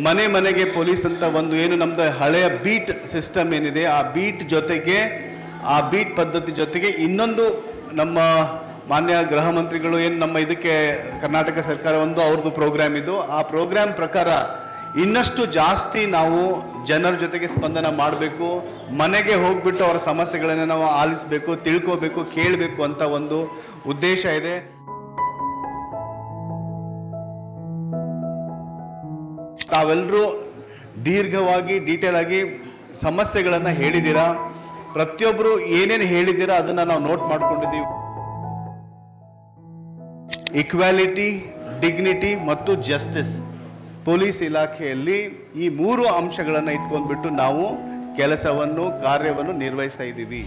ಮನೆ ಮನೆಗೆ ಪೊಲೀಸ್ ಅಂತ ಒಂದು ಏನು ನಮ್ಮದು ಹಳೆಯ ಬೀಟ್ ಸಿಸ್ಟಮ್ ಏನಿದೆ ಆ ಬೀಟ್ ಜೊತೆಗೆ ಆ ಬೀಟ್ ಪದ್ಧತಿ ಜೊತೆಗೆ ಇನ್ನೊಂದು ನಮ್ಮ ಮಾನ್ಯ ಗೃಹ ಮಂತ್ರಿಗಳು ಏನು ನಮ್ಮ ಇದಕ್ಕೆ ಕರ್ನಾಟಕ ಸರ್ಕಾರ ಒಂದು ಅವ್ರದ್ದು ಪ್ರೋಗ್ರಾಮ್ ಇದು, ಆ ಪ್ರೋಗ್ರಾಮ್ ಪ್ರಕಾರ ಇನ್ನಷ್ಟು ಜಾಸ್ತಿ ನಾವು ಜನರ ಜೊತೆಗೆ ಸ್ಪಂದನ ಮಾಡಬೇಕು, ಮನೆಗೆ ಹೋಗ್ಬಿಟ್ಟು ಅವರ ಸಮಸ್ಯೆಗಳನ್ನು ನಾವು ಆಲಿಸಬೇಕು, ತಿಳ್ಕೋಬೇಕು, ಕೇಳಬೇಕು ಅಂತ ಒಂದು ಉದ್ದೇಶ ಇದೆ. ತಾವೆಲ್ಲರೂ ದೀರ್ಘವಾಗಿ ಡೀಟೇಲ್ ಆಗಿ ಸಮಸ್ಯೆಗಳನ್ನು ಹೇಳಿದ್ದೀರಾ, ಪ್ರತಿಯೊಬ್ಬರು ಏನೇನು ಹೇಳಿದ್ದೀರಾ ಅದನ್ನು ನಾವು ನೋಟ್ ಮಾಡ್ಕೊಂಡಿದ್ದೀವಿ. ಈಕ್ವಾಲಿಟಿ, ಡಿಗ್ನಿಟಿ ಮತ್ತು ಜಸ್ಟಿಸ್ ಪೊಲೀಸ್ ಇಲಾಖೆಯಲ್ಲಿ ಈ 3 ಅಂಶಗಳನ್ನು ಇಟ್ಕೊಂಡ್ಬಿಟ್ಟು ನಾವು ಕಾರ್ಯವನ್ನು ನಿರ್ವಹಿಸ್ತಾ ಇದ್ದೀವಿ.